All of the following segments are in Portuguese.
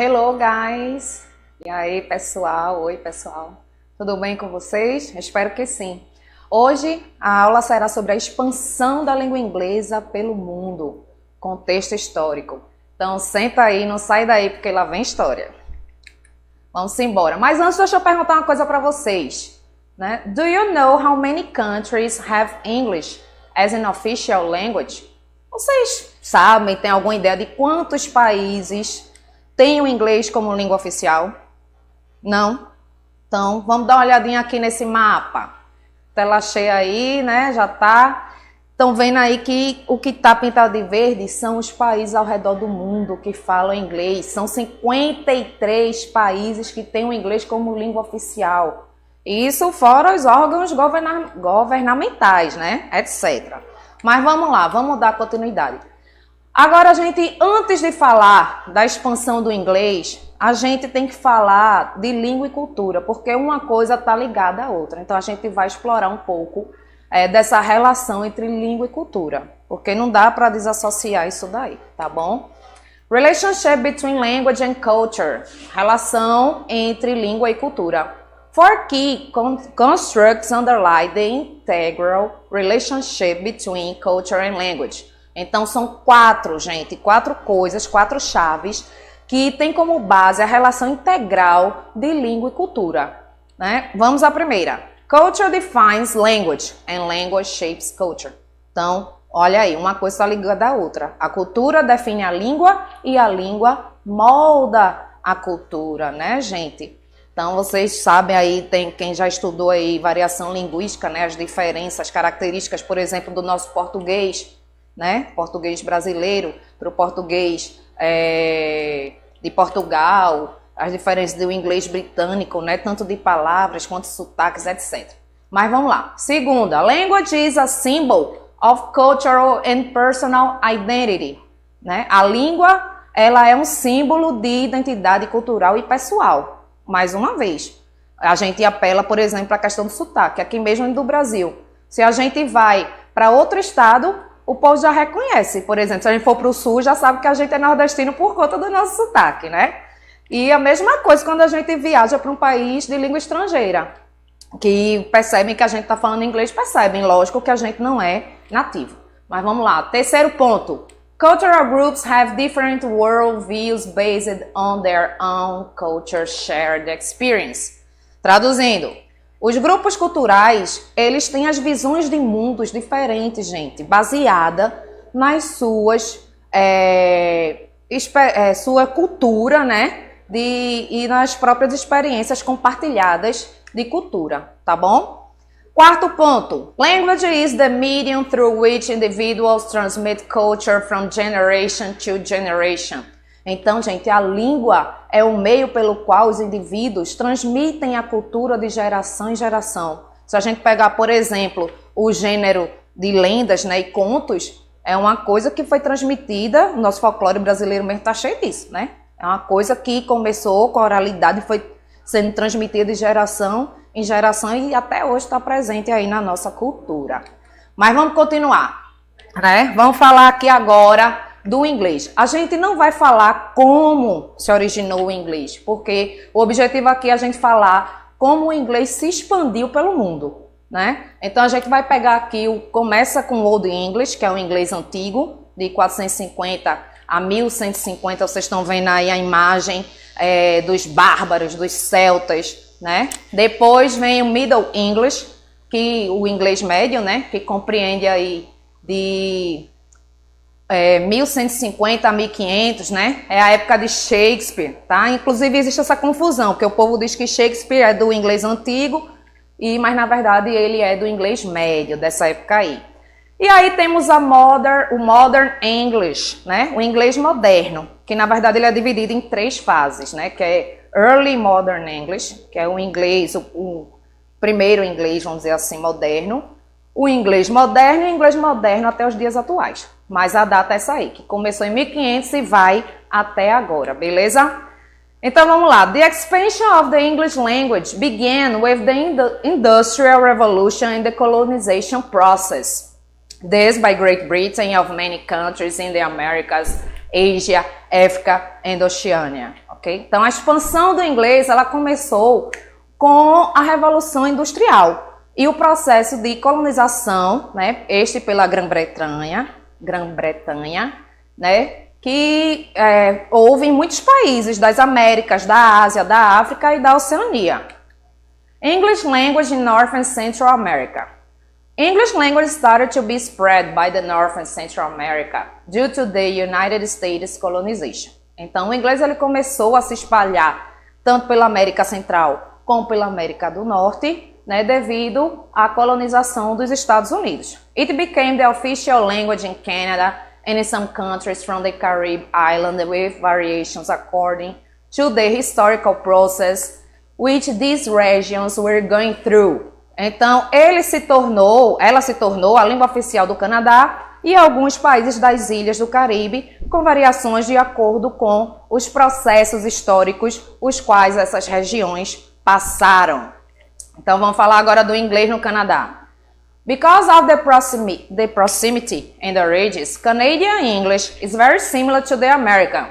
Hello, guys! E aí, pessoal? Oi, pessoal. Tudo bem com vocês? Espero que sim. Hoje, a aula será sobre a expansão da língua inglesa pelo mundo, contexto histórico. Então, senta aí, não sai daí, porque lá vem história. Vamos embora. Mas antes, deixa eu perguntar uma coisa para vocês, né? Do you know how many countries have English as an official language? Vocês sabem, têm alguma ideia de quantos países têm o inglês como língua oficial? Não? Então, vamos dar uma olhadinha aqui nesse mapa. Tela cheia aí, né? Já tá. Estão vendo aí que o que está pintado de verde são os países ao redor do mundo que falam inglês. São 53 países que têm o inglês como língua oficial. Isso fora os órgãos governamentais, né? Etc. Mas vamos lá, vamos dar continuidade. Agora, antes de falar da expansão do inglês, a gente tem que falar de língua e cultura, porque uma coisa está ligada à outra. Então, a gente vai explorar um pouco dessa relação entre língua e cultura, porque não dá para desassociar isso daí, tá bom? Relationship between language and culture, relação entre língua e cultura. Four key constructs underlie the integral relationship between culture and language. Então, são quatro coisas, quatro chaves que tem como base a relação integral de língua e cultura, né? Vamos à primeira. Culture defines language and language shapes culture. Então, olha aí, uma coisa está ligada à outra. A cultura define a língua e a língua molda a cultura, né, gente? Então, vocês sabem aí, tem quem já estudou aí variação linguística, né, as diferenças, as características, por exemplo, do nosso português, né, português brasileiro para o português de Portugal, as diferenças do inglês britânico, né, tanto de palavras quanto sotaques, etc. Mas vamos lá. Segunda, language is a symbol of cultural and personal identity. Né? A língua, ela é um símbolo de identidade cultural e pessoal. Mais uma vez, a gente apela, por exemplo, para a questão do sotaque, aqui mesmo do Brasil. Se a gente vai para outro estado, o povo já reconhece. Por exemplo, se a gente for para o sul, já sabe que a gente é nordestino por conta do nosso sotaque, né? E a mesma coisa quando a gente viaja para um país de língua estrangeira, que percebem que a gente está falando inglês, percebem, lógico, que a gente não é nativo. Mas vamos lá, terceiro ponto. Cultural groups have different worldviews based on their own culture shared experience. Traduzindo, os grupos culturais, eles têm as visões de mundos diferentes, gente, baseada nas sua cultura, né? E nas próprias experiências compartilhadas de cultura, tá bom? Quarto ponto. Language is the medium through which individuals transmit culture from generation to generation. Então, gente, a língua é o meio pelo qual os indivíduos transmitem a cultura de geração em geração. Se a gente pegar, por exemplo, o gênero de lendas, né, e contos, é uma coisa que foi transmitida, o nosso folclore brasileiro mesmo está cheio disso, né? É uma coisa que começou com a oralidade e foi sendo transmitida de geração em geração e até hoje está presente aí na nossa cultura. Mas vamos continuar, né? Vamos falar aqui agora do inglês. A gente não vai falar como se originou o inglês, porque o objetivo aqui é a gente falar como o inglês se expandiu pelo mundo, né? Então a gente vai pegar aqui, começa com o Old English, que é o inglês antigo, de 450 a 1150, vocês estão vendo aí a imagem dos bárbaros, dos celtas, né? Depois vem o Middle English, que o inglês médio, né? Que compreende aí de 1150 a 1500, né? É a época de Shakespeare, tá? Inclusive existe essa confusão, porque o povo diz que Shakespeare é do inglês antigo, mas na verdade ele é do inglês médio, dessa época aí. E aí temos o Modern English, né? O inglês moderno, que na verdade ele é dividido em três fases, né? Que é Early Modern English, que é o inglês, o primeiro inglês, vamos dizer assim, moderno. O inglês moderno e o inglês moderno até os dias atuais. Mas a data é essa aí, que começou em 1500 e vai até agora, beleza? Então vamos lá. The expansion of the English language began with the Industrial Revolution and the colonization process. This by Great Britain of many countries in the Americas, Asia, África and Oceania. ok? Então, a expansão do inglês, ela começou com a Revolução Industrial e o processo de colonização, né, este pela Grã-Bretanha, né, que houve em muitos países das Américas, da Ásia, da África e da Oceania. English language in North and Central America. English language started to be spread by the North and Central America due to the United States colonization. Então, o inglês ele começou a se espalhar tanto pela América Central como pela América do Norte, né, devido à colonização dos Estados Unidos. It became the official language in Canada and in some countries from the Caribbean island with variations according to the historical process which these regions were going through. Então, ela se tornou a língua oficial do Canadá e alguns países das ilhas do Caribe, com variações de acordo com os processos históricos os quais essas regiões passaram. Então, vamos falar agora do inglês no Canadá. Because of the proximity and the ranges, Canadian English is very similar to the American.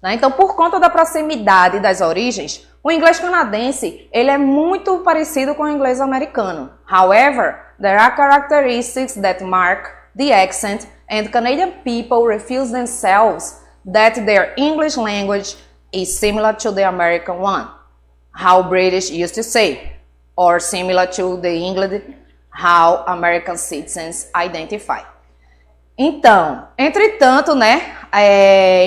Então, por conta da proximidade das origens, o inglês canadense ele é muito parecido com o inglês americano. However, there are characteristics that mark the accent, and Canadian people refuse themselves that their English language is similar to the American one, how British used to say, or similar to the English, how American citizens identify. Então, entretanto, né,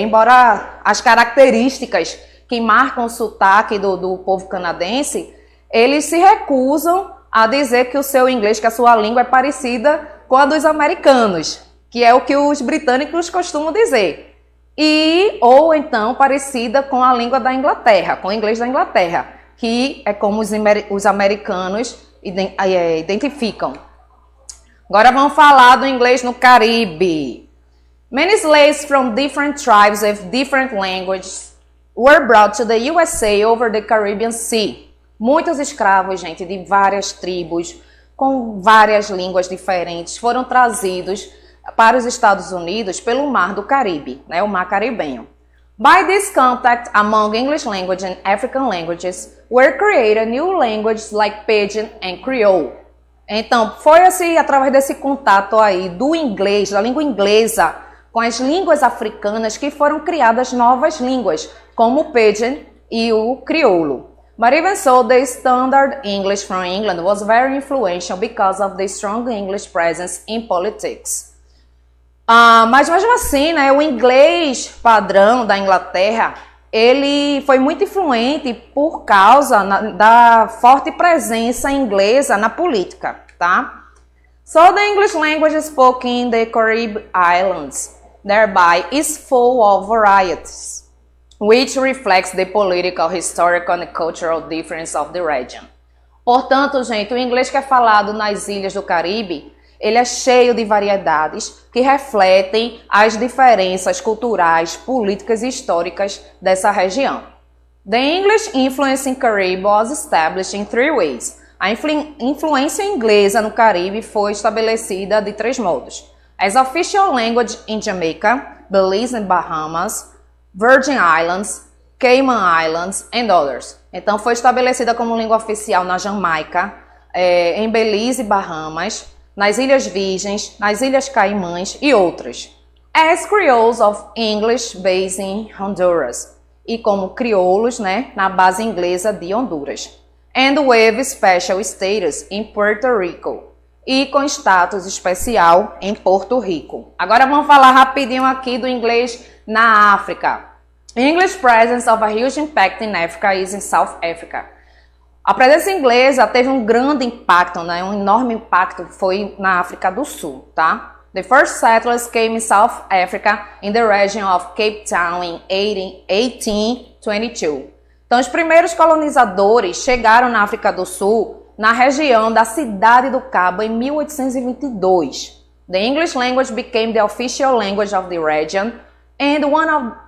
embora as características que marcam o sotaque do povo canadense, eles se recusam a dizer que o seu inglês, que a sua língua é parecida com a dos americanos, que é o que os britânicos costumam dizer, ou então parecida com a língua da Inglaterra, com o inglês da Inglaterra, que é como os americanos identificam. Agora vamos falar do inglês no Caribe. Many slaves from different tribes with different languages were brought to the USA over the Caribbean Sea. Muitos escravos, gente, de várias tribos, com várias línguas diferentes, foram trazidos para os Estados Unidos pelo Mar do Caribe, né, o Mar Caribenho. By this contact among English language and African languages, were created new languages like Pidgin and Creole. Então, foi assim, através desse contato aí do inglês, da língua inglesa, com as línguas africanas que foram criadas novas línguas, como o Pidgin e o crioulo. But even so, the standard English from England was very influential because of the strong English presence in politics. Mas mesmo assim, né, o inglês padrão da Inglaterra, ele foi muito influente por causa da forte presença inglesa na política, tá? So the English language spoken in the Caribbean Islands thereby is full of varieties, which reflects the political, historical and cultural difference of the region. Portanto, gente, o inglês que é falado nas ilhas do Caribe, ele é cheio de variedades que refletem as diferenças culturais, políticas e históricas dessa região. The English influence in Caribbean was established in three ways. A influência inglesa no Caribe foi estabelecida de três modos. As official language in Jamaica, Belize and Bahamas, Virgin Islands, Cayman Islands and others. Então foi estabelecida como língua oficial na Jamaica, em Belize e Bahamas, nas Ilhas Virgens, nas Ilhas Caimãs e outras. As Creoles of English based in Honduras. E como crioulos, né, na base inglesa de Honduras. And with special status in Puerto Rico. E com status especial em Porto Rico. Agora vamos falar rapidinho aqui do inglês na África. English presence of a huge impact in Africa is in South Africa. A presença inglesa teve um grande impacto, né? Um enorme impacto foi na África do Sul, tá? The first settlers came in South Africa in the region of Cape Town in 1822. Então, os primeiros colonizadores chegaram na África do Sul na região da Cidade do Cabo em 1822. The English language became the official language of the region, and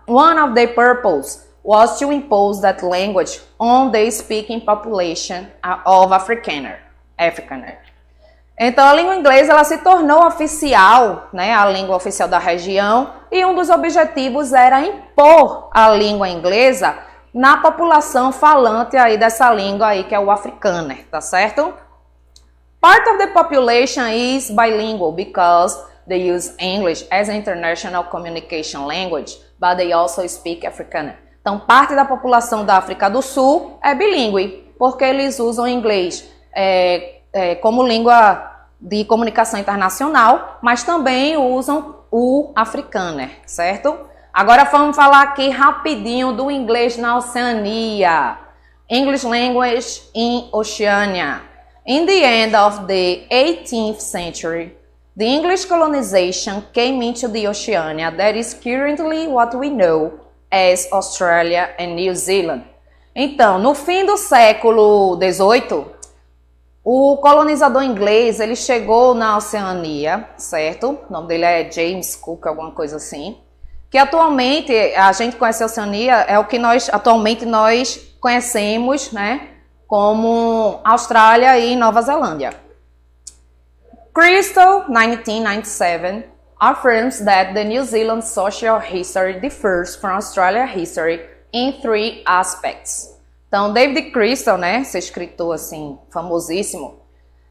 one of the purposes was to impose that language on the speaking population of Afrikaner. Então, a língua inglesa ela se tornou oficial, né, a língua oficial da região, e um dos objetivos era impor a língua inglesa na população falante aí dessa língua aí, que é o africâner, tá certo? Part of the population is bilingual because they use English as an international communication language, but they also speak Afrikaner. Então, parte da população da África do Sul é bilíngue, porque eles usam inglês como língua de comunicação internacional, mas também usam o Afrikaner, certo? Agora vamos falar aqui rapidinho do inglês na Oceania. English language in Oceania. In the end of the 18th century, the English colonization came into the Oceania that is currently what we know as Australia and New Zealand. Então, no fim do século XVIII, o colonizador inglês, ele chegou na Oceania, certo? O nome dele é James Cook, alguma coisa assim. Que atualmente, a gente conhece a Oceania, é o que atualmente nós conhecemos, né? Como Austrália e Nova Zelândia. Crystal, 1997, affirms that the New Zealand social history differs from Australian history in 3 aspects. Então, David Crystal, né, esse escritor assim, famosíssimo,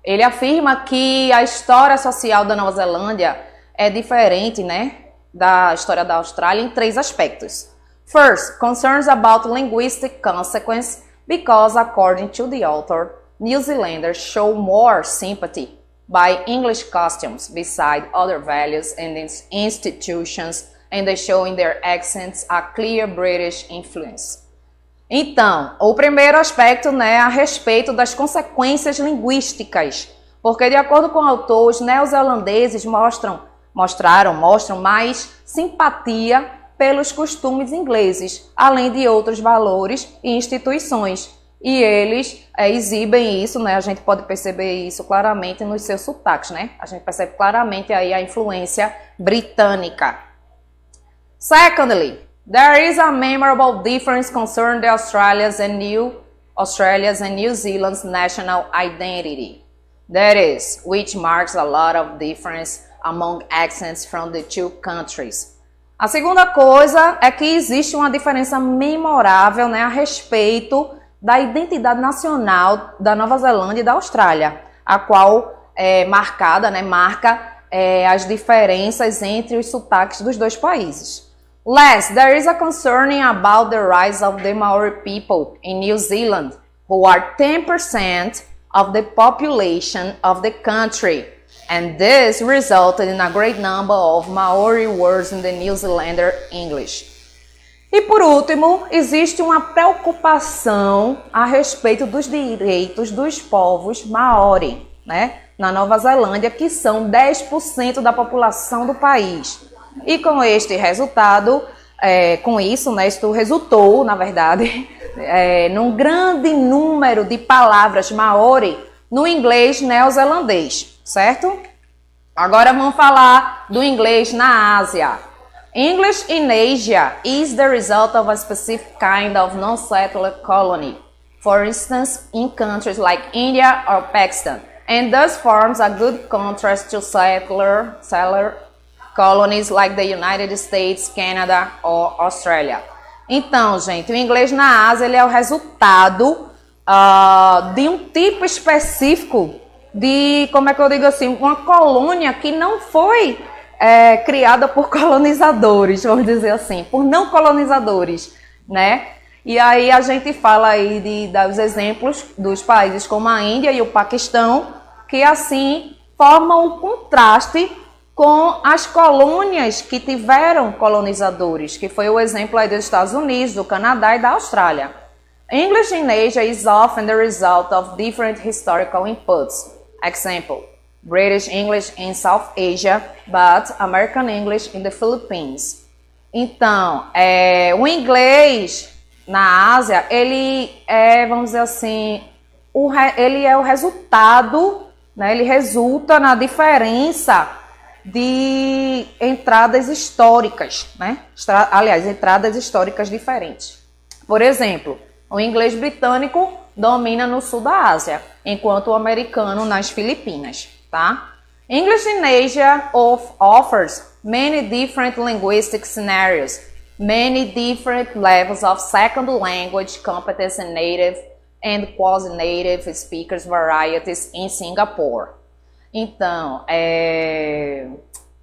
ele afirma que a história social da Nova Zelândia é diferente, né, da história da Austrália em 3 aspectos. First, concerns about linguistic consequence because, according to the author, New Zealanders show more sympathy by English customs beside other values and institutions, and they show in their accents a clear British influence. Então, o primeiro aspecto, né, a respeito das consequências linguísticas, porque de acordo com o autor, os neozelandeses mostram mais simpatia pelos costumes ingleses, além de outros valores e instituições. E eles exibem isso, né? A gente pode perceber isso claramente nos seus sotaques, né? A gente percebe claramente aí a influência britânica. Secondly, there is a memorable difference concerning the Australia's and New Zealand's national identity. That is, which marks a lot of difference among accents from the 2 countries. A segunda coisa é que existe uma diferença memorável, né, a respeito da identidade nacional da Nova Zelândia e da Austrália, a qual marca as diferenças entre os sotaques dos 2 países. Last, there is a concerning about the rise of the Maori people in New Zealand, who are 10% of the population of the country, and this resulted in a great number of Maori words in the New Zealander English. E por último, existe uma preocupação a respeito dos direitos dos povos Maori, né, na Nova Zelândia, que são 10% da população do país. E com este resultado, isso resultou, na verdade, num grande número de palavras Maori no inglês neozelandês, certo? Agora vamos falar do inglês na Ásia. English in Asia is the result of a specific kind of non-settler colony, for instance, in countries like India or Pakistan, and thus forms a good contrast to settler colonies like the United States, Canada or Australia. Então, gente, o inglês na Ásia ele é o resultado de um tipo específico de, como é que eu digo assim, uma colônia que não foi criada por colonizadores, vamos dizer assim, por não colonizadores, né? E aí a gente fala aí dos exemplos dos países como a Índia e o Paquistão, que assim formam um contraste com as colônias que tiveram colonizadores, que foi o exemplo aí dos Estados Unidos, do Canadá e da Austrália. English in Asia is often the result of different historical inputs. Example, British English in South Asia, but American English in the Philippines. Então, o inglês na Ásia, ele vamos dizer assim, ele é o resultado, né, ele resulta na diferença de entradas históricas, né? Aliás, entradas históricas diferentes. Por exemplo, o inglês britânico domina no sul da Ásia, enquanto o americano nas Filipinas, tá? English in Asia offers many different linguistic scenarios, many different levels of second language competence in native and quasi-native speakers varieties in Singapore. Então,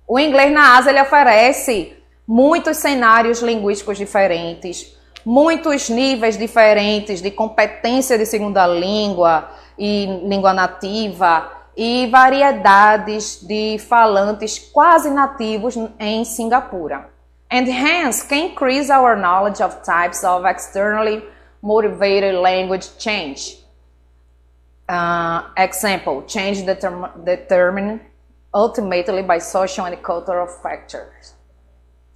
o inglês na Ásia ele oferece muitos cenários linguísticos diferentes, muitos níveis diferentes de competência de segunda língua e língua nativa e variedades de falantes quase nativos em Singapura. And hence can increase our knowledge of types of externally motivated language change. Example, change determined ultimately by social and cultural factors.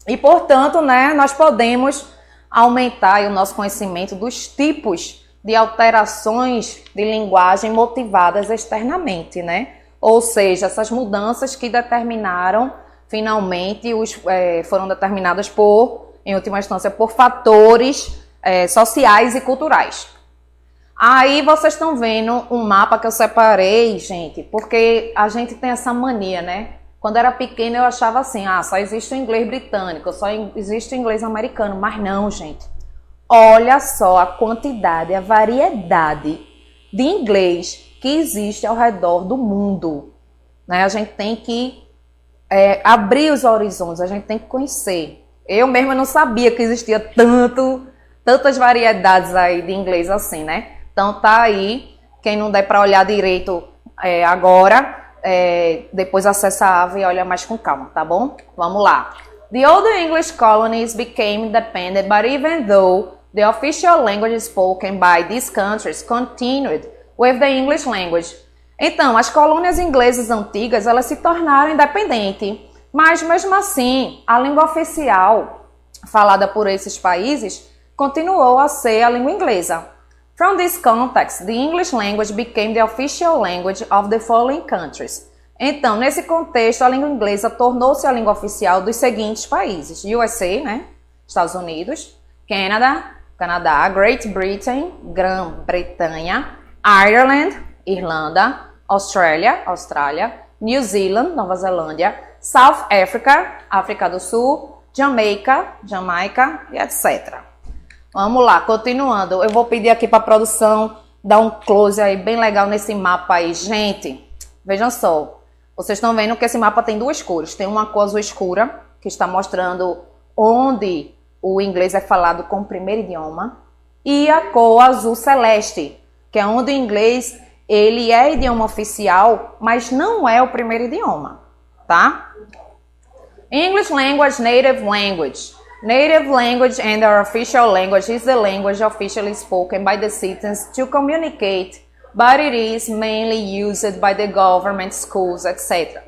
E, portanto, né, nós podemos aumentar o nosso conhecimento dos tipos de alterações de linguagem motivadas externamente, né? Ou seja, essas mudanças que determinaram, finalmente, foram determinadas em última instância, por fatores sociais e culturais. Aí vocês estão vendo um mapa que eu separei, gente, porque a gente tem essa mania, né? Quando era pequena eu achava assim, só existe o inglês britânico, só existe o inglês americano, mas não, gente. Olha só a quantidade, a variedade de inglês que existe ao redor do mundo, né? A gente tem que abrir os horizontes, a gente tem que conhecer. Eu mesma não sabia que existia tantas variedades aí de inglês assim, né? Então tá aí, quem não der para olhar direito agora, depois acessa a aba e olha mais com calma, tá bom? Vamos lá. The old English colonies became independent, but even though the official language spoken by these countries continued with the English language. Então, as colônias inglesas antigas, elas se tornaram independentes, mas mesmo assim, a língua oficial falada por esses países continuou a ser a língua inglesa. From this context, the English language became the official language of the following countries. Então, nesse contexto, a língua inglesa tornou-se a língua oficial dos seguintes países: USA, né? Estados Unidos, Canadá, Great Britain, Grã-Bretanha, Ireland, Irlanda, Austrália, New Zealand, Nova Zelândia, South Africa, África do Sul, Jamaica e etc. Vamos lá, continuando. Eu vou pedir aqui para a produção dar um close aí bem legal nesse mapa aí. Gente, vejam só. Vocês estão vendo que esse mapa tem duas cores. Tem uma cor azul escura, que está mostrando onde o inglês é falado como primeiro idioma. E a cor azul celeste, que é onde o inglês ele é idioma oficial, mas não é o primeiro idioma, tá? English language, native language. Native language and our official language is the language officially spoken by the citizens to communicate, but it is mainly used by the government, schools, etc.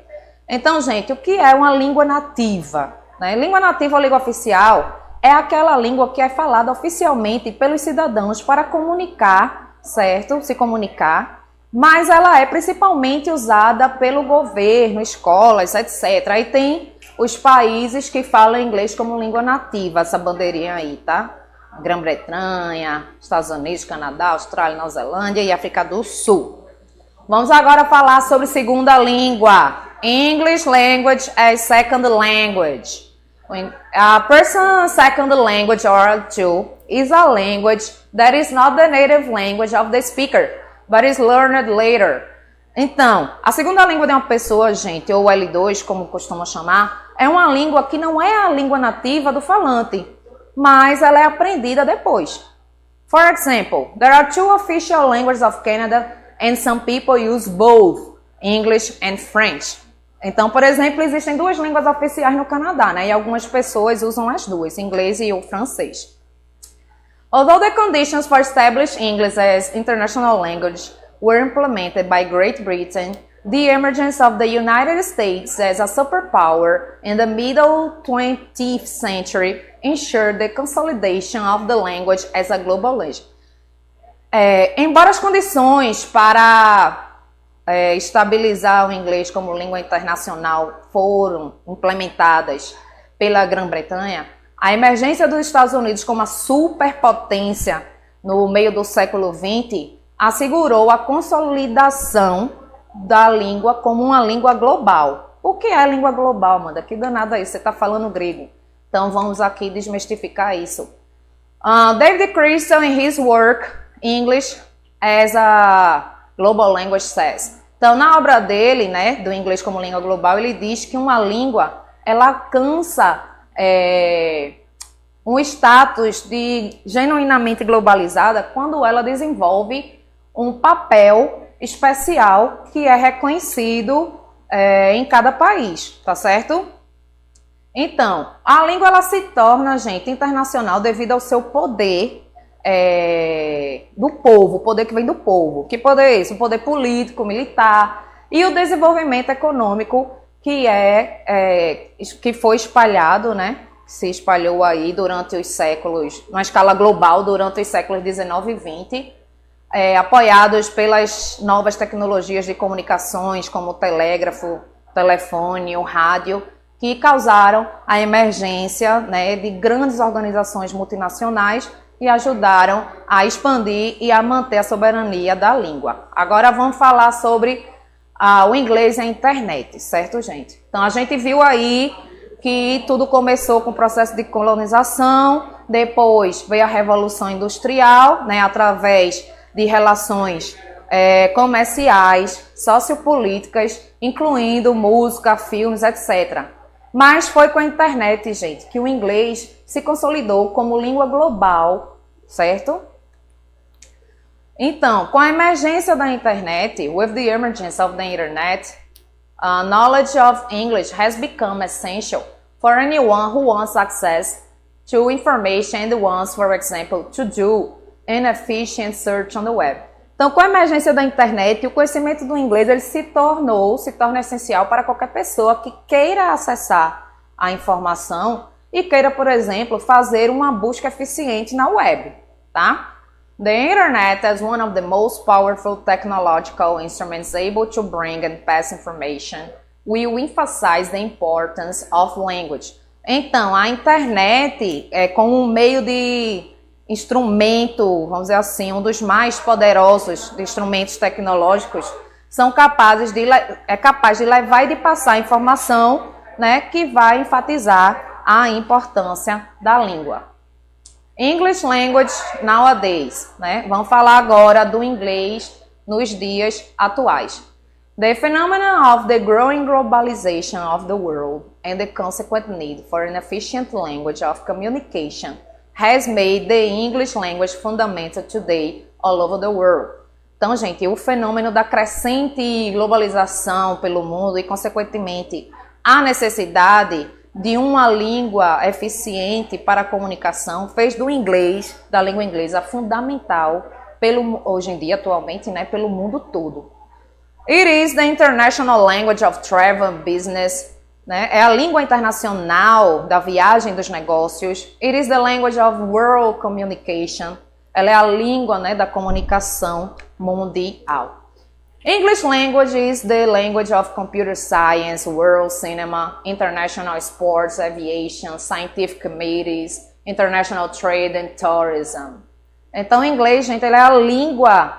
Então, gente, o que é uma língua nativa? Né? Língua nativa ou língua oficial é aquela língua que é falada oficialmente pelos cidadãos para comunicar, certo? Se comunicar, mas ela é principalmente usada pelo governo, escolas, etc. Aí tem os países que falam inglês como língua nativa, essa bandeirinha aí, tá? Grã-Bretanha, Estados Unidos, Canadá, Austrália, Nova Zelândia e África do Sul. Vamos agora falar sobre segunda língua. English language as second language. A person's second language or two is a language that is not the native language of the speaker, but is learned later. Então, a segunda língua de uma pessoa, gente, ou L2, como costumam chamar, é uma língua que não é a língua nativa do falante, mas ela é aprendida depois. For example, there are two official languages of Canada and some people use both English and French. Então, por exemplo, existem duas línguas oficiais no Canadá, né? E algumas pessoas usam as duas, inglês e o francês. Although the conditions for establishing English as international language were implemented by Great Britain, the emergence of the United States as a superpower in the middle 20th century ensured the consolidation of the language as a global language. Embora as condições para estabilizar o inglês como língua internacional foram implementadas pela Grã-Bretanha, a emergência dos Estados Unidos como uma superpotência no meio do século XX assegurou a consolidação da língua como uma língua global. O que é a língua global, Amanda? Que danada é isso? Você está falando grego. Então vamos aqui desmistificar isso. David Christian, in his work English as a Global Language says. Então na obra dele, né, do inglês como língua global, ele diz que uma língua ela alcança um status de genuinamente globalizada quando ela desenvolve um papel especial que é reconhecido em cada país, tá certo? Então, a língua ela se torna, gente, internacional devido ao seu poder do povo, o poder que vem do povo. Que poder é esse? O poder político, militar e o desenvolvimento econômico que foi espalhado, né? Se espalhou aí durante os séculos, numa escala global, durante os séculos 19 e 20, apoiados pelas novas tecnologias de comunicações, como o telégrafo, o telefone, o rádio, que causaram a emergência, né, de grandes organizações multinacionais e ajudaram a expandir e a manter a soberania da língua. Agora vamos falar sobre o inglês e a internet, certo, gente? Então a gente viu aí que tudo começou com o processo de colonização, depois veio a Revolução Industrial, né, através de relações comerciais, sociopolíticas, incluindo música, filmes, etc. Mas foi com a internet, gente, que o inglês se consolidou como língua global, certo? Então, com a emergência da internet, with the emergence of the internet, knowledge of English has become essential for anyone who wants access to information and wants, for example, to do an efficient search on the web. Então, com a emergência da internet, o conhecimento do inglês ele se torna essencial para qualquer pessoa que queira acessar a informação e queira, por exemplo, fazer uma busca eficiente na web, tá? The internet is one of the most powerful technological instruments able to bring and pass information. Will emphasize the importance of language. Então, a internet é como um meio de instrumento, vamos dizer assim, um dos mais poderosos de instrumentos tecnológicos, é capaz de levar e de passar informação, né, que vai enfatizar a importância da língua. English language nowadays, né? Vamos falar agora do inglês nos dias atuais. The phenomenon of the growing globalization of the world and the consequent need for an efficient language of communication has made the English language fundamental today all over the world. Então, gente, o fenômeno da crescente globalização pelo mundo e, consequentemente, a necessidade de uma língua eficiente para a comunicação fez do inglês, da língua inglesa, fundamental hoje em dia, atualmente, né, pelo mundo todo. It is the international language of travel and business, né? É a língua internacional da viagem dos negócios. It is the language of world communication. Ela é a língua, né, da comunicação mundial. English language is the language of computer science, world cinema, international sports, aviation, scientific committees, international trade and tourism. Então, o inglês, gente, ele é a língua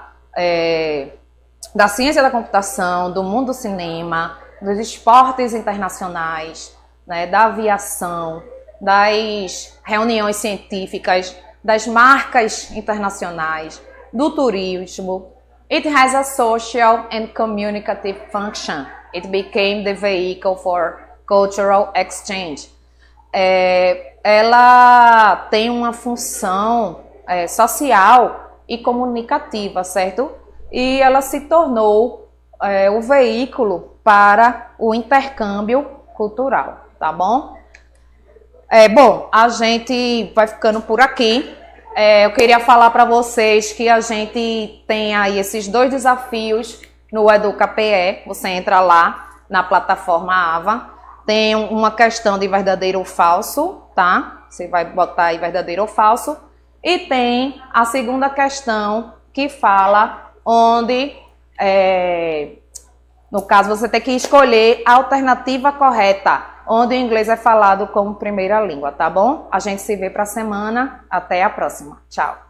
da ciência da computação, do mundo do cinema, dos esportes internacionais, né, da aviação, das reuniões científicas, das marcas internacionais, do turismo. It has a social and communicative function. It became the vehicle for cultural exchange. Ela tem uma função social e comunicativa, certo? E ela se tornou o veículo para o intercâmbio cultural, tá bom? Bom, a gente vai ficando por aqui. Eu queria falar para vocês que a gente tem aí esses 2 desafios no EducaPE. Você entra lá na plataforma AVA, tem uma questão de verdadeiro ou falso, tá? Você vai botar aí verdadeiro ou falso. E tem a segunda questão que fala onde, no caso, você tem que escolher a alternativa correta, onde o inglês é falado como primeira língua, tá bom? A gente se vê para a semana. Até a próxima. Tchau.